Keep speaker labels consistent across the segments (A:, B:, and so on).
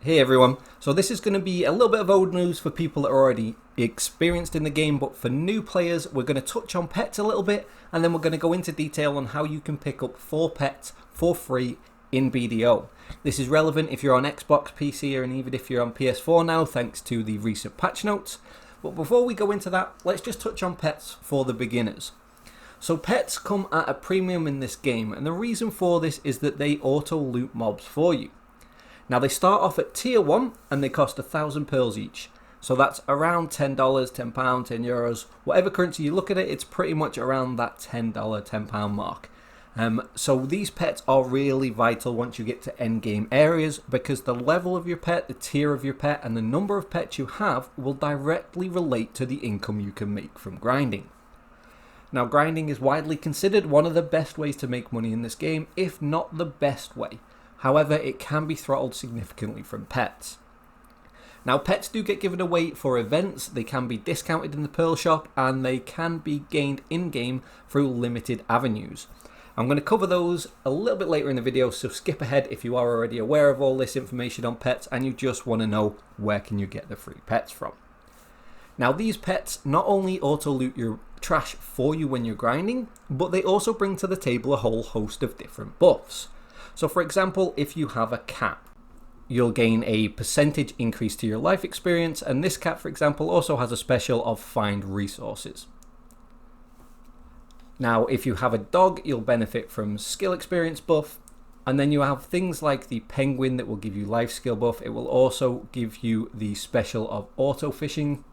A: Hey everyone, so this is going to be a little bit of old news for people that are already experienced in the game, but for new players we're going to touch on pets a little bit and then we're going to go into detail on how you can pick up 4 pets for free in BDO. This is relevant if you're on Xbox, PC, and even if you're on PS4 now thanks to the recent patch notes. But before we go into that, let's just touch on pets for the beginners. So pets come at a premium in this game, and the reason for this is that they auto loot mobs for you. Now they start off at tier 1 and they cost 1,000 pearls each. So that's around $10, £10, €10. Whatever currency you look at it, it's pretty much around that $10, £10 mark. So these pets are really vital once you get to end game areas, because the level of your pet, the tier of your pet, and the number of pets you have will directly relate to the income you can make from grinding. Now grinding is widely considered one of the best ways to make money in this game, if not the best way. However, it can be throttled significantly from pets. Now pets do get given away for events, they can be discounted in the Pearl Shop, and they can be gained in-game through limited avenues. I'm going to cover those a little bit later in the video, so skip ahead if you are already aware of all this information on pets and you just want to know where can you get the free pets from. Now these pets not only auto loot your trash for you when you're grinding, but they also bring to the table a whole host of different buffs. So for example, if you have a cat, you'll gain a percentage increase to your life experience, and this cat for example also has a special of find resources. Now if you have a dog, you'll benefit from skill experience buff, and then you have things like the penguin that will give you life skill buff. It will also give you the special of auto fishing,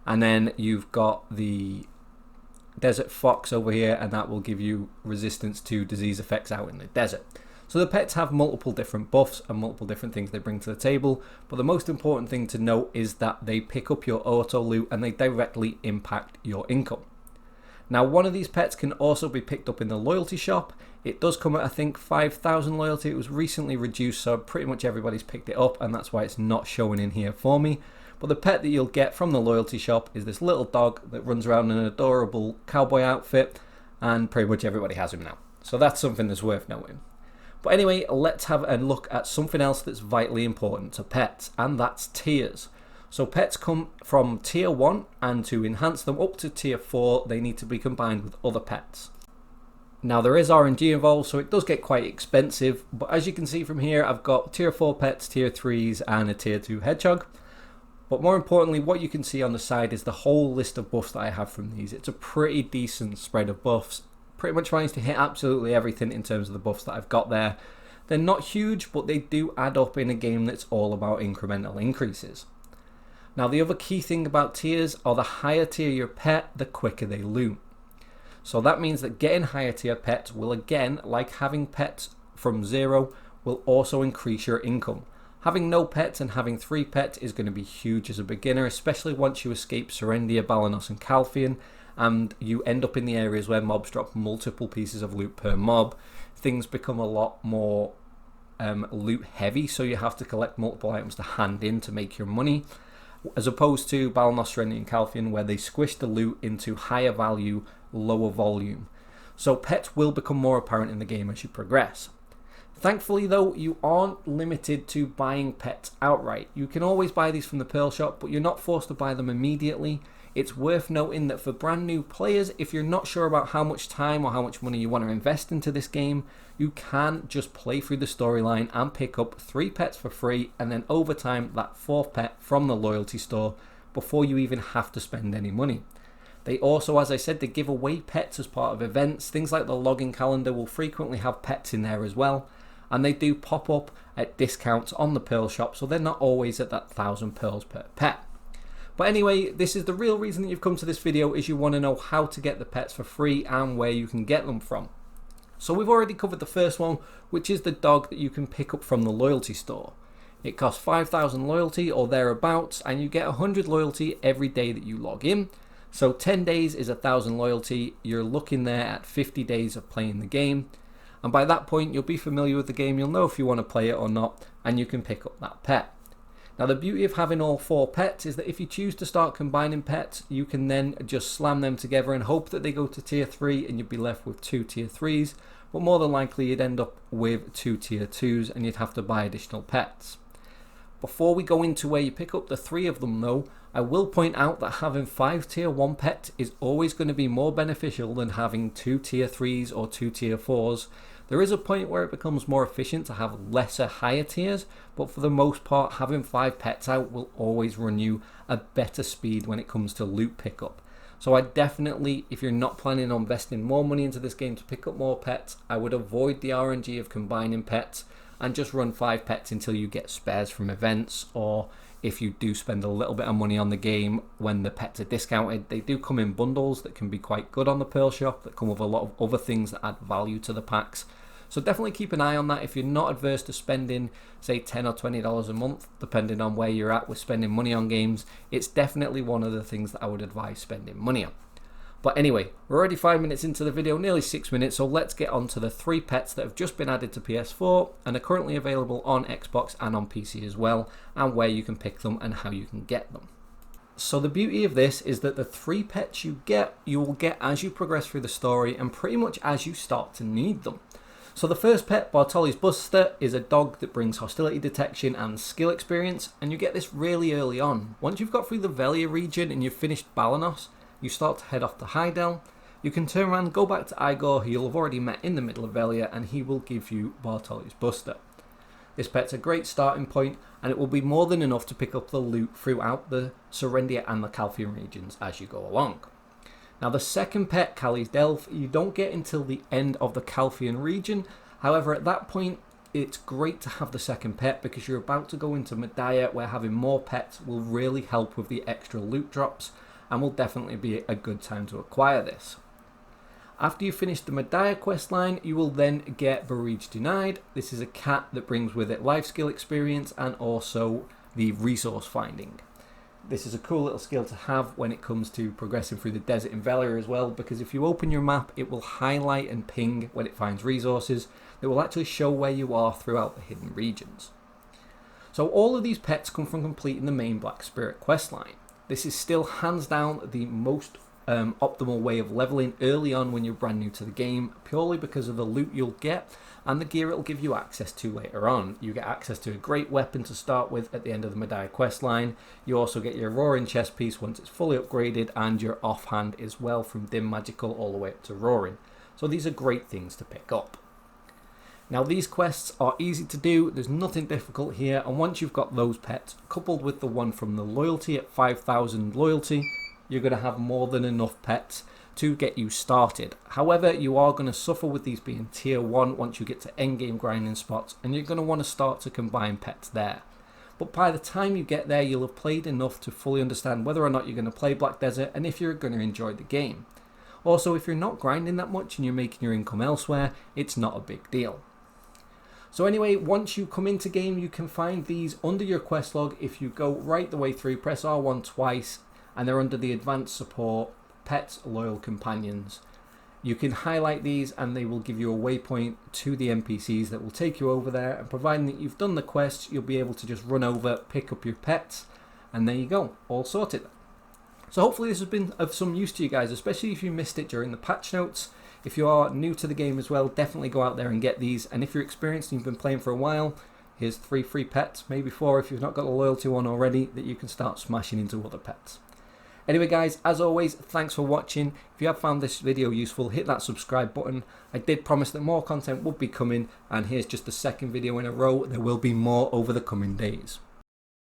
A: and then you've got the desert fox over here, and that will give you resistance to disease effects out in the desert. So the pets have multiple different buffs and multiple different things they bring to the table, but the most important thing to note is that they pick up your auto loot and they directly impact your income. Now one of these pets can also be picked up in the loyalty shop. It does come at I think 5,000 loyalty. It was recently reduced, so pretty much everybody's picked it up, and that's why it's not showing in here for me. But the pet that you'll get from the loyalty shop is this little dog that runs around in an adorable cowboy outfit, and pretty much everybody has him now. So that's something that's worth noting. But anyway, let's have a look at something else that's vitally important to pets, and that's tiers. So pets come from tier 1, and to enhance them up to tier 4, they need to be combined with other pets. Now there is RNG involved, so it does get quite expensive, but as you can see from here, I've got tier 4 pets, tier 3s, and a tier 2 hedgehog. But more importantly, what you can see on the side is the whole list of buffs that I have from these. It's a pretty decent spread of buffs. Pretty much managed to hit absolutely everything in terms of the buffs that I've got there. They're not huge, but they do add up in a game that's all about incremental increases. Now the other key thing about tiers are the higher tier your pet, the quicker they loot. So that means that getting higher tier pets will, again, like having pets from 0, will also increase your income. Having no pets and having 3 pets is going to be huge as a beginner, especially once you escape Serendia, Balanos and Calphian, and you end up in the areas where mobs drop multiple pieces of loot per mob. Things become a lot more loot heavy, so you have to collect multiple items to hand in to make your money, as opposed to Balanos, Serendia and Calphian, where they squish the loot into higher value, lower volume. So pets will become more apparent in the game as you progress. Thankfully though, you aren't limited to buying pets outright. You can always buy these from the Pearl Shop, but you're not forced to buy them immediately. It's worth noting that for brand new players, if you're not sure about how much time or how much money you want to invest into this game, you can just play through the storyline and pick up 3 pets for free, and then over time that 4th pet from the loyalty store before you even have to spend any money. They also, as I said, they give away pets as part of events. Things like the login calendar will frequently have pets in there as well, and they do pop up at discounts on the Pearl Shop, so they're not always at that 1,000 pearls per pet. But anyway, this is the real reason that you've come to this video, is you want to know how to get the pets for free and where you can get them from. So we've already covered the first one, which is the dog that you can pick up from the loyalty store. It costs 5,000 loyalty or thereabouts, and you get 100 loyalty every day that you log in. So 10 days is 1,000 loyalty. You're looking there at 50 days of playing the game, and by that point you'll be familiar with the game, you'll know if you want to play it or not, and you can pick up that pet. Now the beauty of having all 4 pets is that if you choose to start combining pets, you can then just slam them together and hope that they go to tier 3 and you'd be left with 2 tier 3s, but more than likely you'd end up with 2 tier 2s and you'd have to buy additional pets. Before we go into where you pick up the 3 of them though, I will point out that having 5 tier 1 pets is always going to be more beneficial than having 2 tier 3s or 2 tier 4s. There is a point where it becomes more efficient to have lesser higher tiers, but for the most part having 5 pets out will always run you a better speed when it comes to loot pickup. So I definitely, if you're not planning on investing more money into this game to pick up more pets, I would avoid the RNG of combining pets and just run 5 pets until you get spares from events, or if you do spend a little bit of money on the game when the pets are discounted. They do come in bundles that can be quite good on the Pearl Shop, that come with a lot of other things that add value to the packs. So definitely keep an eye on that if you're not adverse to spending say $10 or $20 a month, depending on where you're at with spending money on games. It's definitely one of the things that I would advise spending money on. But anyway, we're already 5 minutes into the video, nearly 6 minutes, so let's get on to the 3 pets that have just been added to PS4 and are currently available on Xbox and on PC as well, and where you can pick them and how you can get them. So the beauty of this is that the 3 pets you will get as you progress through the story and pretty much as you start to need them. So the first pet, Bartoli's Buster, is a dog that brings hostility detection and skill experience, and you get this really early on. Once you've got through the Velia region and you've finished Balanos, you start to head off to Hydel. You can turn around and go back to Igor, who you'll have already met in the middle of Velia, and he will give you Bartoli's Buster. This pet's a great starting point, and it will be more than enough to pick up the loot throughout the Serendia and the Calphian regions as you go along. Now the second pet, Cali's Delph, you don't get until the end of the Calphian region. However, at that point, it's great to have the second pet because you're about to go into Medaya, where having more pets will really help with the extra loot drops, and will definitely be a good time to acquire this. After you finish the Medaya questline, you will then get Barrage Denied. This is a cat that brings with it life skill experience and also the resource finding. This is a cool little skill to have when it comes to progressing through the desert in Velia as well, because if you open your map, it will highlight and ping when it finds resources that will actually show where you are throughout the hidden regions. So all of these pets come from completing the main Black Spirit questline. This is still hands down the most optimal way of leveling early on when you're brand new to the game, purely because of the loot you'll get and the gear it'll give you access to later on. You get access to a great weapon to start with at the end of the Medaya questline. You also get your Roaring chest piece once it's fully upgraded, and your offhand as well from Dim Magical all the way up to Roaring. So these are great things to pick up. Now these quests are easy to do, there's nothing difficult here, and once you've got those pets, coupled with the one from the loyalty at 5,000 loyalty, you're going to have more than enough pets to get you started. However, you are going to suffer with these being tier 1 once you get to endgame grinding spots, and you're going to want to start to combine pets there. But by the time you get there, you'll have played enough to fully understand whether or not you're going to play Black Desert and if you're going to enjoy the game. Also, if you're not grinding that much and you're making your income elsewhere, it's not a big deal. So anyway, once you come into game, you can find these under your quest log. If you go right the way through, press R1 twice, and they're under the advanced support, pets, loyal companions. You can highlight these and they will give you a waypoint to the NPCs that will take you over there, and providing that you've done the quest, you'll be able to just run over, pick up your pets, and there you go, all sorted. So hopefully this has been of some use to you guys, especially if you missed it during the patch notes. If you are new to the game as well, definitely go out there and get these. And if you're experienced and you've been playing for a while, here's 3 free pets, maybe 4 if you've not got a loyalty one already, that you can start smashing into other pets. Anyway guys, as always, thanks for watching. If you have found this video useful, hit that subscribe button. I did promise that more content would be coming, and here's just the second video in a row. There will be more over the coming days.